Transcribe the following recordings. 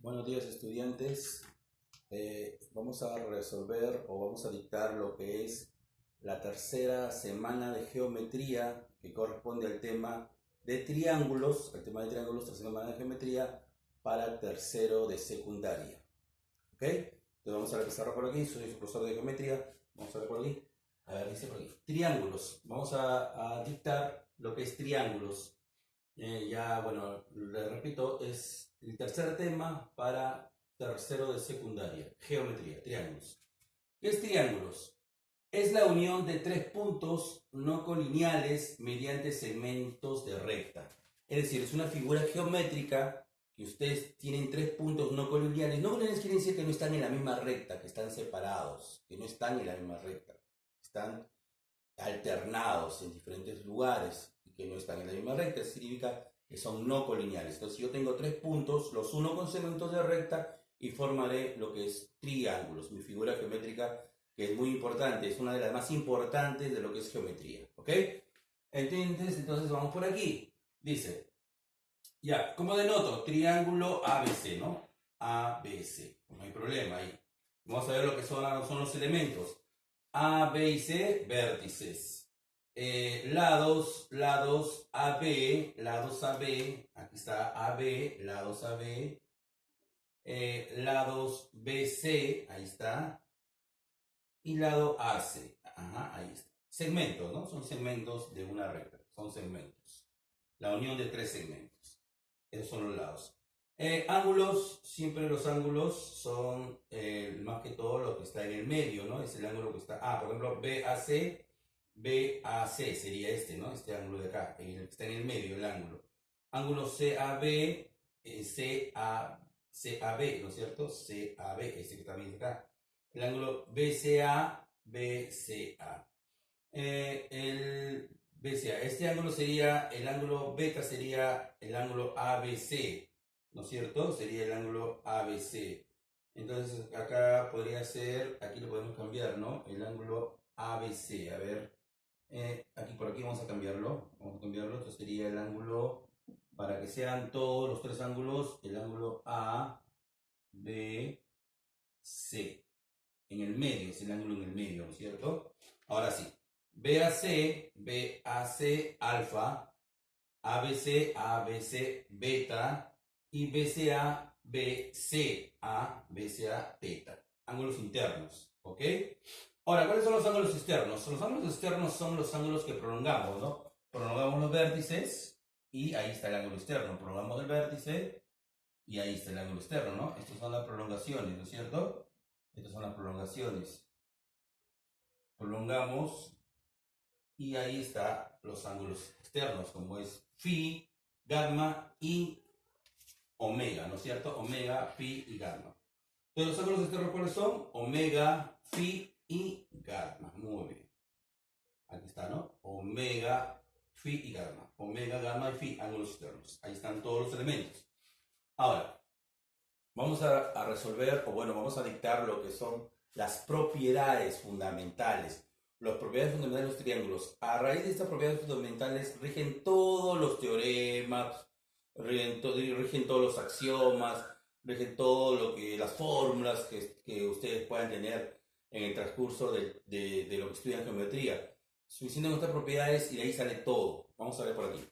Buenos días, estudiantes. Vamos a resolver o vamos a dictar lo que es la tercera semana de geometría que corresponde al tema de triángulos, tercera semana de geometría para tercero de secundaria. ¿Ok? Entonces vamos a empezar por aquí. Soy su profesor de geometría. Vamos a ver por aquí. A ver, dice por aquí. Triángulos. Vamos a dictar lo que es triángulos. Bueno, le repito, es el tercer tema para tercero de secundaria, geometría, triángulos. ¿Qué es triángulos? Es la unión de tres puntos no colineales mediante segmentos de recta. Es decir, es una figura geométrica que ustedes tienen tres puntos no colineales. No colineales quiere decir que no están en la misma recta, que están separados, que no están en la misma recta. Están alternados en diferentes lugares y que no están en la misma recta, significa que son no colineales. Entonces, si yo tengo tres puntos, los uno con segmentos de recta y formaré lo que es triángulos, mi figura geométrica, que es muy importante, es una de las más importantes de lo que es geometría. ¿Ok? Entonces vamos por aquí. Dice, ya, ¿cómo denoto? Triángulo ABC, ¿no? ABC, no hay problema ahí. Vamos a ver lo que son los elementos. A, B y C, vértices. Lados AB, aquí está AB, lados AB. Lados BC, ahí está. Y lado AC, ajá, ahí está. Segmentos, ¿no? Son segmentos de una recta, son segmentos. La unión de tres segmentos. Esos son los lados. Ángulos, siempre los ángulos son más que todo lo que está en el medio, ¿no? Es el ángulo que está, por ejemplo, BAC sería este, ¿no? Este ángulo de acá, el que está en el medio, el ángulo. Ángulo CAB, CAB, ¿no es cierto? CAB, este que está bien acá. El ángulo BCA. El BCA. Este ángulo sería, el ángulo beta sería el ángulo ABC, ¿no es cierto? Sería el ángulo ABC. Entonces acá podría ser, aquí lo podemos cambiar, ¿no? El ángulo ABC, a ver, aquí por aquí vamos a cambiarlo, entonces sería el ángulo, para que sean todos los tres ángulos, el ángulo ABC, en el medio, es el ángulo en el medio, ¿no es cierto? Ahora sí, BAC alfa, ABC beta y BCA teta. Ángulos internos, ¿ok? Ahora, ¿cuáles son los ángulos externos? Los ángulos externos son los ángulos que prolongamos, ¿no? Prolongamos los vértices y ahí está el ángulo externo. Prolongamos el vértice y ahí está el ángulo externo, ¿no? Estas son las prolongaciones, ¿no es cierto? Estas son las prolongaciones. Prolongamos y ahí están los ángulos externos, como es phi, gamma y omega, ¿no es cierto? Omega, phi y gamma. Entonces, los ángulos externos, ¿cuáles son? Omega, phi y gamma. Muy bien. Aquí está, ¿no? Omega, phi y gamma. Omega, gamma y phi, ángulos externos. Ahí están todos los elementos. Ahora, vamos a resolver, o bueno, vamos a dictar lo que son las propiedades fundamentales. Las propiedades fundamentales de los triángulos. A raíz de estas propiedades fundamentales rigen todos los teoremas, rigen todos los axiomas, rigen todo lo que, las fórmulas que ustedes puedan tener en el transcurso de lo que estudian geometría. Suficiente con estas propiedades y de ahí sale todo. Vamos a ver por aquí.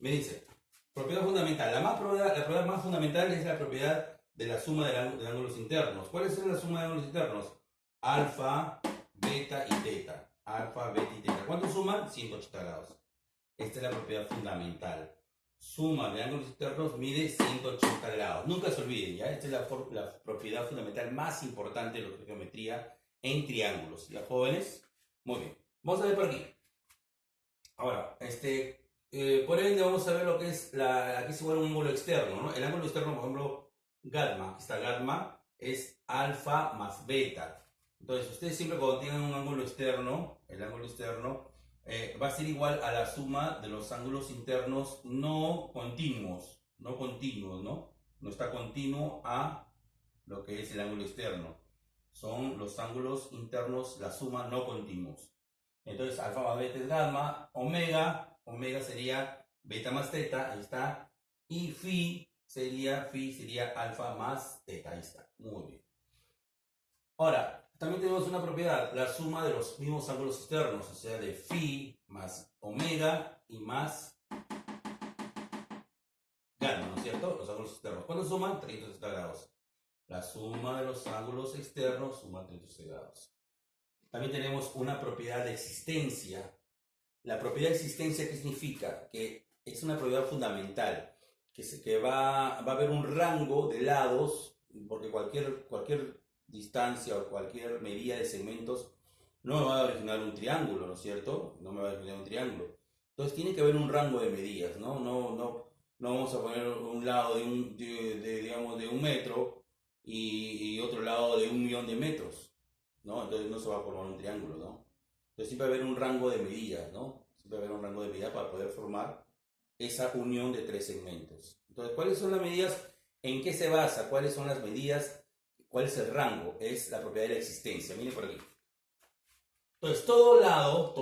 Me dice, propiedad fundamental. La propiedad más fundamental es la propiedad de la suma de ángulos internos. ¿Cuál es la suma de ángulos internos? Alfa, beta y teta. Alfa, beta y teta. ¿Cuánto suman? 180 grados. Esta es la propiedad fundamental. Suma de ángulos internos mide 180 grados. Nunca se olviden, ¿ya? Esta es la propiedad fundamental más importante de la geometría en triángulos. ¿Ya, jóvenes? Muy bien. Vamos a ver por aquí. Ahora, por ende vamos a ver lo que es, aquí se vuelve un ángulo externo, ¿no? El ángulo externo, por ejemplo, gamma, esta gamma es alfa más beta. Entonces, ustedes siempre cuando tengan un ángulo externo, el ángulo externo va a ser igual a la suma de los ángulos internos no continuos, ¿no? No está continuo a lo que es el ángulo externo. Son los ángulos internos, la suma no continuos. Entonces, alfa más beta es gamma, omega sería beta más teta, ahí está, y phi sería phi, sería alfa más teta. Ahí está. Muy bien. Ahora, también tenemos una propiedad, la suma de los mismos ángulos externos, o sea, de phi más omega y más gamma, ¿no es cierto? Los ángulos externos. ¿Cuánto suman? 360 grados. La suma de los ángulos externos suma 360 grados. También tenemos una propiedad de existencia. La propiedad de existencia, ¿qué significa? Que es una propiedad fundamental, que va a haber un rango de lados, porque cualquier distancia o cualquier medida de segmentos no me va a originar un triángulo, ¿no es cierto? No me va a originar un triángulo. Entonces tiene que haber un rango de medidas, ¿no? No vamos a poner un lado digamos, de 1 metro y otro lado de 1 millón de metros, ¿no? Entonces no se va a formar un triángulo, ¿no? Entonces siempre va a haber un rango de medidas, ¿no? Siempre va a haber un rango de medidas para poder formar esa unión de 3 segmentos. Entonces, ¿cuáles son las medidas? ¿En qué se basa? ¿Cuáles son las medidas? ¿Cuál es el rango? Es la propiedad de la existencia. Miren por aquí. Entonces, todo lado,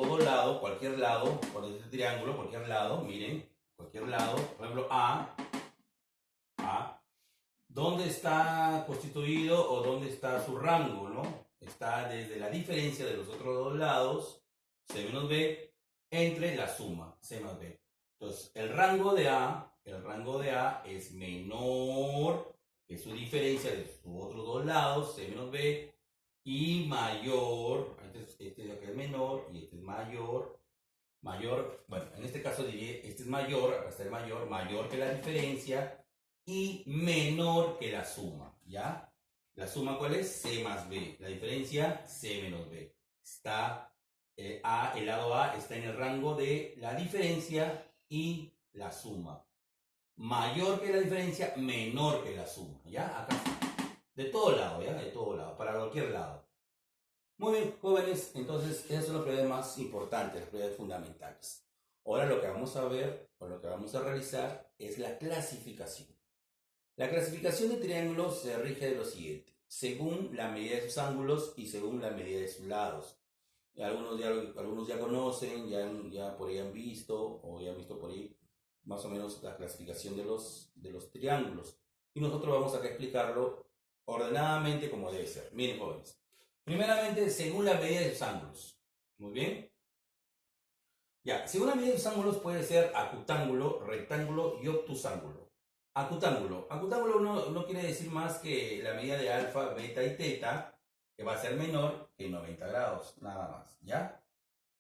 cualquier lado, por este triángulo, cualquier lado, miren, cualquier lado, por ejemplo, A, ¿dónde está constituido o dónde está su rango, no? Está desde la diferencia de los otros dos lados, C menos B, entre la suma, C más B. Entonces, el rango de A es menor que su diferencia de sus otros dos lados, C menos B, y mayor, este es menor y este es mayor, bueno, en este caso diría, este es mayor, acá está el mayor que la diferencia y menor que la suma, ¿ya? ¿La suma cuál es? C más B, la diferencia C menos B. Está, el lado A está en el rango de la diferencia y la suma. Mayor que la diferencia, menor que la suma, ¿ya? Acá está. De todo lado, ¿ya? De todo lado, para cualquier lado. Muy bien, jóvenes, entonces esas son las propiedades más importantes, las propiedades fundamentales. Ahora lo que vamos a ver, o lo que vamos a realizar, es la clasificación. La clasificación de triángulos se rige de lo siguiente, según la medida de sus ángulos y según la medida de sus lados. Algunos ya conocen, ya por ahí han visto, o ya han visto por ahí más o menos la clasificación de los triángulos. Y nosotros vamos a explicarlo ordenadamente como debe ser. Miren, jóvenes. Primeramente, según la medida de sus ángulos. Muy bien. Ya, según la medida de sus ángulos puede ser acutángulo, rectángulo y obtusángulo. Acutángulo no quiere decir más que la medida de alfa, beta y teta, que va a ser menor que 90 grados, nada más, ¿ya?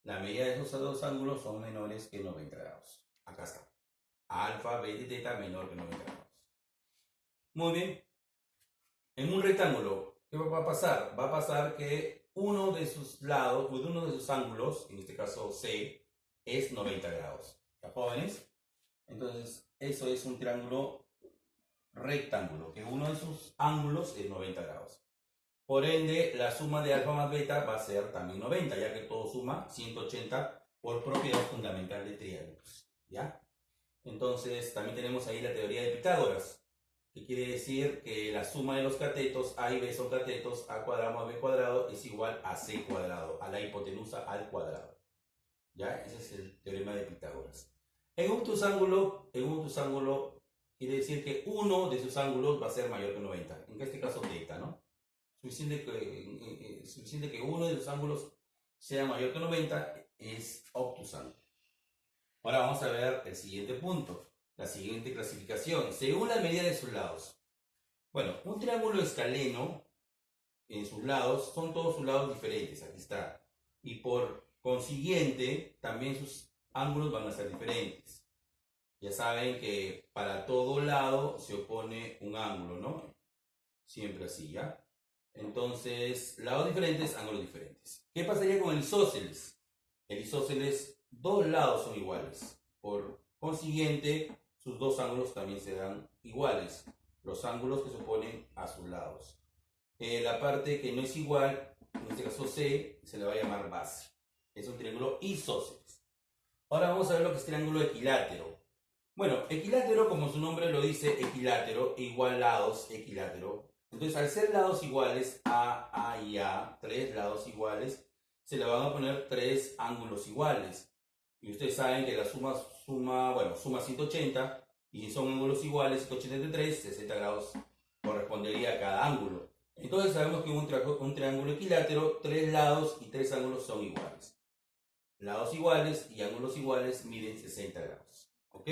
La medida de esos dos ángulos son menores que 90 grados. Acá está. Alfa, beta y teta menor que 90 grados. Muy bien. En un rectángulo, ¿qué va a pasar? Va a pasar que uno de sus lados, uno de sus ángulos, en este caso C, es 90 grados. ¿Ya, jóvenes? Entonces, eso es un triángulo rectángulo, que uno de sus ángulos es 90 grados. Por ende, la suma de alfa más beta va a ser también 90, ya que todo suma 180 por propiedad fundamental de triángulos. ¿Ya? Entonces, también tenemos ahí la teoría de Pitágoras, que quiere decir que la suma de los catetos A y B son catetos, A cuadrado más B cuadrado es igual a C cuadrado, a la hipotenusa al cuadrado. ¿Ya? Ese es el teorema de Pitágoras. En un obtusángulo quiere decir que uno de sus ángulos va a ser mayor que 90, en este caso teta, ¿no? Suficiente que uno de sus ángulos sea mayor que 90 es obtusángulo. Ahora vamos a ver el siguiente punto, la siguiente clasificación, según la medida de sus lados. Bueno, un triángulo escaleno, en sus lados, son todos sus lados diferentes, aquí está. Y por consiguiente, también sus ángulos van a ser diferentes. Ya saben que para todo lado se opone un ángulo, ¿no? Siempre así, ¿ya? Entonces, lados diferentes, ángulos diferentes. ¿Qué pasaría con el isósceles? El isósceles, dos lados son iguales. Por consiguiente, sus dos ángulos también serán iguales. Los ángulos que se oponen a sus lados. La parte que no es igual, en este caso C, se le va a llamar base. Es un triángulo isósceles. Ahora vamos a ver lo que es triángulo equilátero. Bueno, equilátero, como su nombre lo dice, equilátero, igual lados, equilátero. Entonces, al ser lados iguales, A y A, tres lados iguales, se le van a poner tres ángulos iguales. Y ustedes saben que la suma 180, Y si son ángulos iguales, 183, 60 grados correspondería a cada ángulo. Entonces sabemos que un triángulo equilátero, 3 lados y 3 ángulos son iguales. Lados iguales y ángulos iguales miden 60 grados. ¿Ok?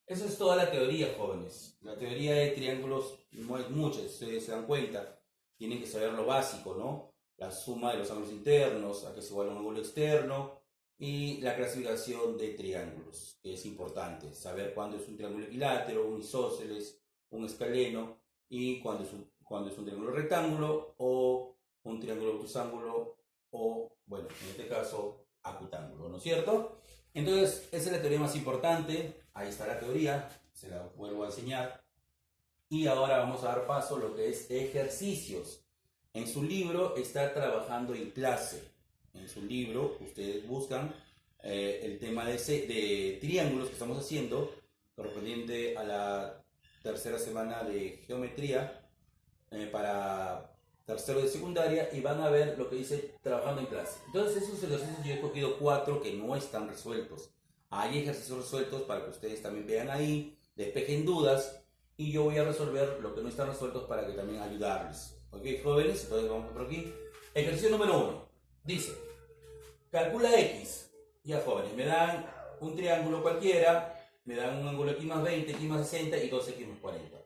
Esa es toda la teoría, jóvenes. La teoría de triángulos no es mucha, si ustedes se dan cuenta. Tienen que saber lo básico, ¿no? La suma de los ángulos internos, a que se iguala un ángulo externo, y la clasificación de triángulos, que es importante. Saber cuándo es un triángulo equilátero, un isósceles, un escaleno, y cuándo es un triángulo rectángulo, o un triángulo obtusángulo, o, bueno, en este caso, acutángulo, ¿no es cierto? Entonces, esa es la teoría más importante. Ahí está la teoría, se la vuelvo a enseñar. Y ahora vamos a dar paso a lo que es ejercicios. En su libro está trabajando en clase. En su libro ustedes buscan el tema de triángulos que estamos haciendo, correspondiente a la tercera semana de geometría para tercero de secundaria, y van a ver lo que dice trabajando en clase. Entonces esos ejercicios yo he cogido 4 que no están resueltos. Hay ejercicios resueltos para que ustedes también vean ahí, despejen dudas, y yo voy a resolver lo que no están resueltos para que también ayudarles. ¿Ok, jóvenes? Entonces vamos por aquí. Ejercicio número 1. Dice, calcula X. Ya, jóvenes, me dan un triángulo cualquiera, me dan un ángulo X más 20, X más 60 y 2X más 40.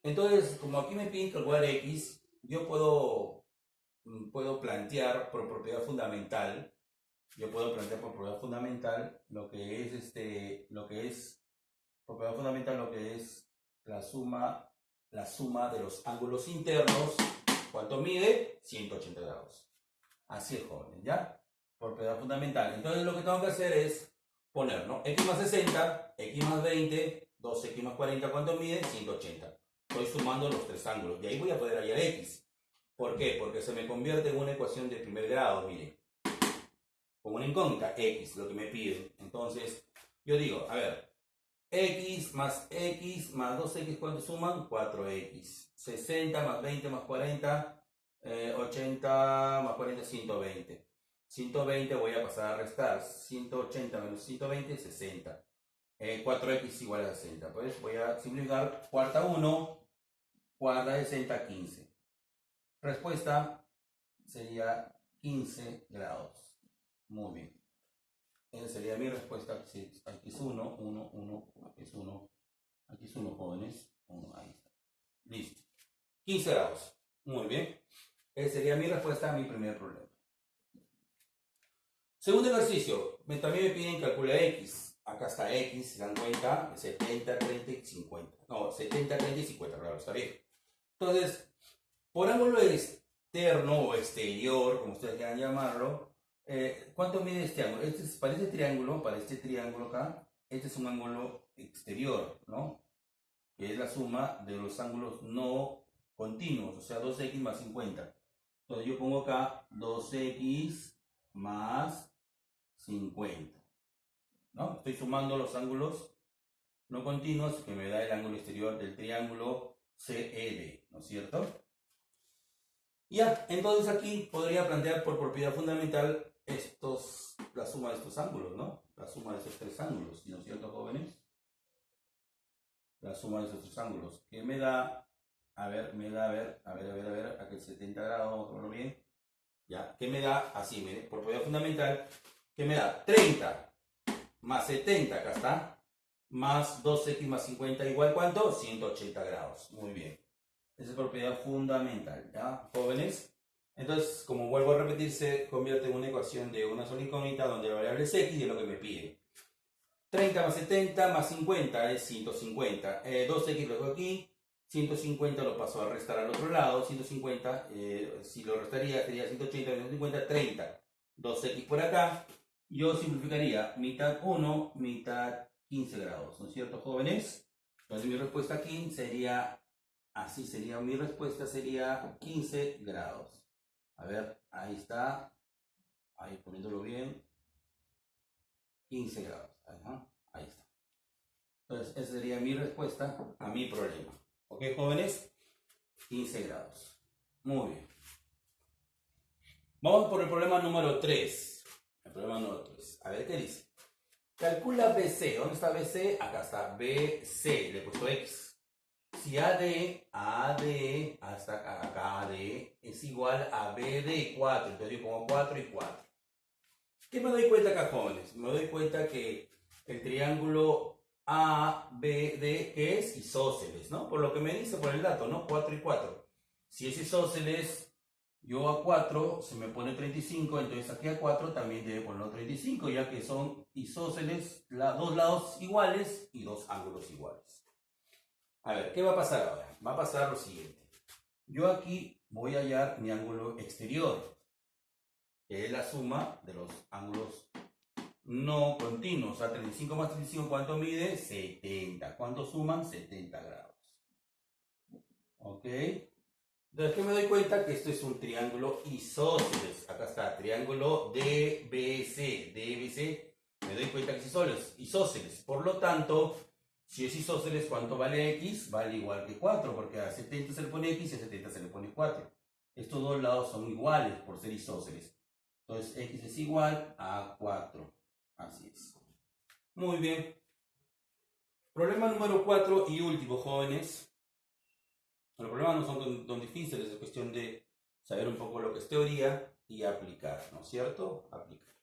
Entonces, como aquí me piden calcular X, yo puedo plantear por propiedad fundamental, lo que es propiedad fundamental, lo que es la suma de los ángulos internos. ¿Cuánto mide? 180 grados. Así es, jóvenes, ¿ya? Propiedad fundamental. Entonces lo que tengo que hacer es poner, ¿no? X más 60, X más 20, 2X más 40, ¿cuánto mide? 180. Estoy sumando los 3 ángulos. Y ahí voy a poder hallar X. ¿Por qué? Porque se me convierte en una ecuación de primer grado, miren. Con una incógnita, X, lo que me piden. Entonces, yo digo, a ver, X más 2X, ¿cuánto suman? 4X. 60 más 20 más 40, 80 más 40, 120. 120 voy a pasar a restar. 180 menos 120, 60. 4X igual a 60. Pues voy a simplificar. Cuarta 1, cuarta 60, 15. Respuesta sería 15 grados. Muy bien. Esa sería mi respuesta. Aquí es 1, 1, 1, aquí es 1. Aquí es 1, jóvenes. 1, ahí está. Listo. 15 grados. Muy bien. Esa sería mi respuesta a mi primer problema. Segundo ejercicio. También me piden calcular X. Acá está X, se dan cuenta, 70, 30 y 50. No, 70, 30 y 50, claro, está bien. Entonces, por ángulo externo o exterior, como ustedes quieran llamarlo, ¿cuánto mide este ángulo? Para este triángulo acá, este es un ángulo exterior, ¿no? Que es la suma de los ángulos no continuos, o sea, 2X más 50. Entonces yo pongo acá 2X más 50, ¿no? Estoy sumando los ángulos no continuos que me da el ángulo exterior del triángulo CED, ¿no es cierto? Ya, entonces aquí podría plantear por propiedad fundamental la suma de estos ángulos, ¿no? La suma de estos 3 ángulos, ¿no es cierto, jóvenes? La suma de esos 3 ángulos, que me da, a ver, aquí 70 grados, vamos a ponerlo bien. Ya, ¿qué me da? Así, mire, por propiedad fundamental, ¿qué me da? 30 más 70, acá está, más 2X más 50 igual, ¿cuánto? 180 grados, muy bien. Esa es propiedad fundamental, ¿ya, jóvenes? Entonces, como vuelvo a repetir, se convierte en una ecuación de una sola incógnita donde la variable es X y es lo que me pide. 30 más 70 más 50 es 150. 2X lo dejo aquí. 150 lo paso a restar al otro lado. 150, si lo restaría, sería 180 menos 50, 30. 2X por acá. Yo simplificaría mitad 1, mitad 15 grados. ¿No es cierto, jóvenes? Entonces mi respuesta aquí sería, así sería mi respuesta, sería 15 grados. A ver, ahí está. Ahí poniéndolo bien. 15 grados. Ahí está. Entonces, esa sería mi respuesta a mi problema. ¿Ok, jóvenes? 15 grados. Muy bien. Vamos por el problema número 3. El problema número 3. A ver qué dice. Calcula BC. ¿Dónde está BC? Acá está BC. Le he puesto X. Si AD, hasta acá AD, es igual a BD 4. Entonces yo pongo 4 y 4. ¿Qué me doy cuenta acá, jóvenes? Me doy cuenta que el triángulo ABD, que es isósceles, ¿no? Por lo que me dice por el dato, ¿no? 4 y 4. Si es isósceles, yo a 4 se me pone 35, entonces aquí a 4 también debe ponerlo 35, ya que son isósceles, dos lados iguales y dos ángulos iguales. A ver, ¿qué va a pasar ahora? Va a pasar lo siguiente. Yo aquí voy a hallar mi ángulo exterior, que es la suma de los ángulos no continuos. O sea, 35 más 35, ¿cuánto mide? 70. ¿Cuánto suman? 70 grados. ¿Ok? Entonces, ¿qué me doy cuenta? Que esto es un triángulo isósceles. Acá está, triángulo DBC. DBC, me doy cuenta que es isósceles. Por lo tanto, si es isósceles, ¿cuánto vale X? Vale igual que 4, porque a 70 se le pone X y a 70 se le pone 4. Estos dos lados son iguales por ser isósceles. Entonces, X es igual a 4. Así es. Muy bien. Problema número 4 y último, jóvenes. Los problemas no son tan difíciles, es cuestión de saber un poco lo que es teoría y aplicar, ¿no es cierto? Aplicar.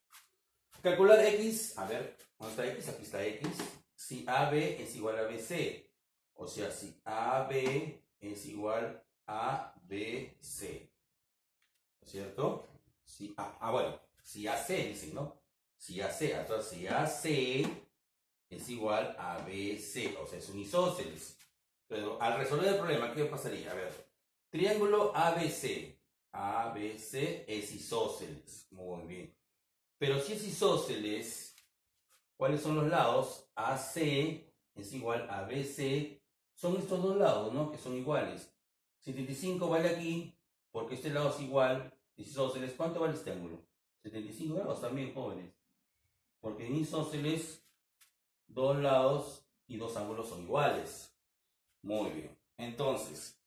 Calcular X, a ver, ¿dónde está X? Aquí está X. Si AB es igual a BC, o sea, si AB es igual a BC, ¿no es cierto? Si, bueno, si AC dicen, ¿no? Si AC, entonces si AC es igual a BC, o sea, es un isósceles. Pero al resolver el problema, ¿qué pasaría? A ver, triángulo ABC. ABC es isósceles. Muy bien. Pero si es isósceles, ¿cuáles son los lados? AC es igual a BC. Son estos dos lados, ¿no? Que son iguales. 75 vale aquí, porque este lado es igual. Es isósceles. ¿Cuánto vale este ángulo? 75 grados también, jóvenes. Porque en isósceles, dos lados y dos ángulos son iguales. Muy bien. Entonces,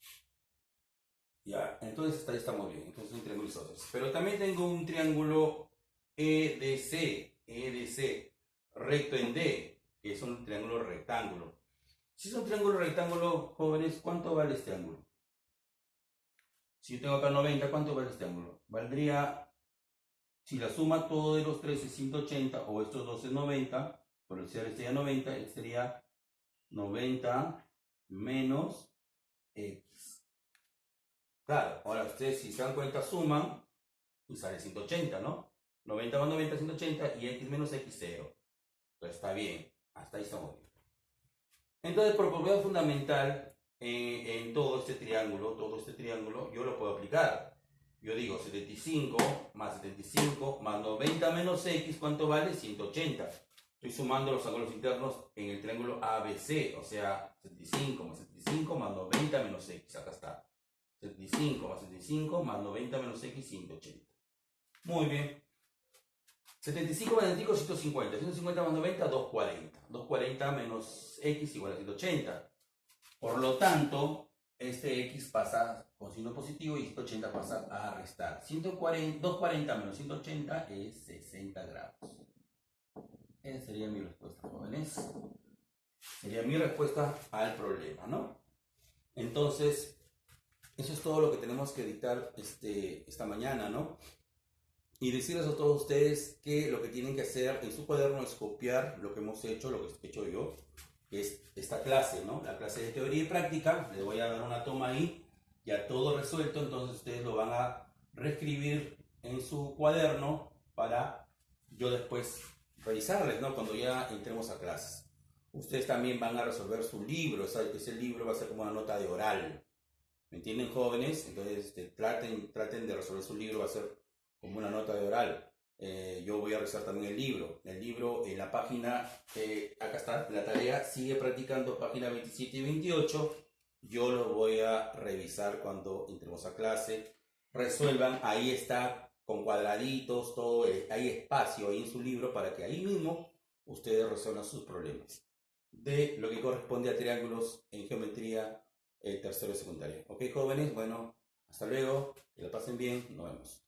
entonces está muy bien. Entonces es un triángulo isósceles. Pero también tengo un triángulo EDC, recto en D, que es un triángulo rectángulo. Si es un triángulo rectángulo, jóvenes, ¿cuánto vale este ángulo? Si yo tengo acá 90, ¿cuánto vale este ángulo? Valdría, si la suma todo de los tres es 180, o estos dos es 90, por el este sería 90, este sería 90 menos X. Claro, ahora ustedes si se dan cuenta suman y sale 180, ¿no? 90 más 90, 180 y X menos X, 0. Entonces está bien, hasta ahí estamos bien. Entonces, por propiedad fundamental, en todo este triángulo, yo lo puedo aplicar. Yo digo 75 más 90 menos X, ¿cuánto vale? 180. Estoy sumando los ángulos internos en el triángulo ABC, o sea, 75 más 90 menos X, acá está. 75 más 75 más 90 menos X, 180. Muy bien. 75 más 75, 150. 150 más 90, 240. 240 menos X igual a 180. Por lo tanto, este X pasa con signo positivo y 180 pasa a restar. 240 menos 180 es 60 grados. Esa sería mi respuesta, jóvenes. Sería mi respuesta al problema, ¿no? Entonces, eso es todo lo que tenemos que dictar esta mañana, ¿no? Y decirles a todos ustedes que lo que tienen que hacer en su cuaderno es copiar lo que hemos hecho, lo que he hecho yo, que es esta clase, ¿no? La clase de teoría y práctica. Les voy a dar una toma ahí, ya todo resuelto, entonces ustedes lo van a reescribir en su cuaderno para yo después revisarles, ¿no? Cuando ya entremos a clases. Ustedes también van a resolver su libro, ¿saben? Que ese libro va a ser como una nota de oral. ¿Me entienden, jóvenes? Entonces traten de resolver su libro, va a ser como una nota de oral. Yo voy a revisar también el libro. El libro en la página, acá está, la tarea, sigue practicando, página 27 y 28. Yo lo voy a revisar cuando entremos a clase. Resuelvan, ahí está, con cuadraditos, todo, hay espacio ahí en su libro para que ahí mismo ustedes resuelvan sus problemas de lo que corresponde a triángulos en geometría tercero y secundaria. Ok, jóvenes, bueno, hasta luego, que la pasen bien, nos vemos.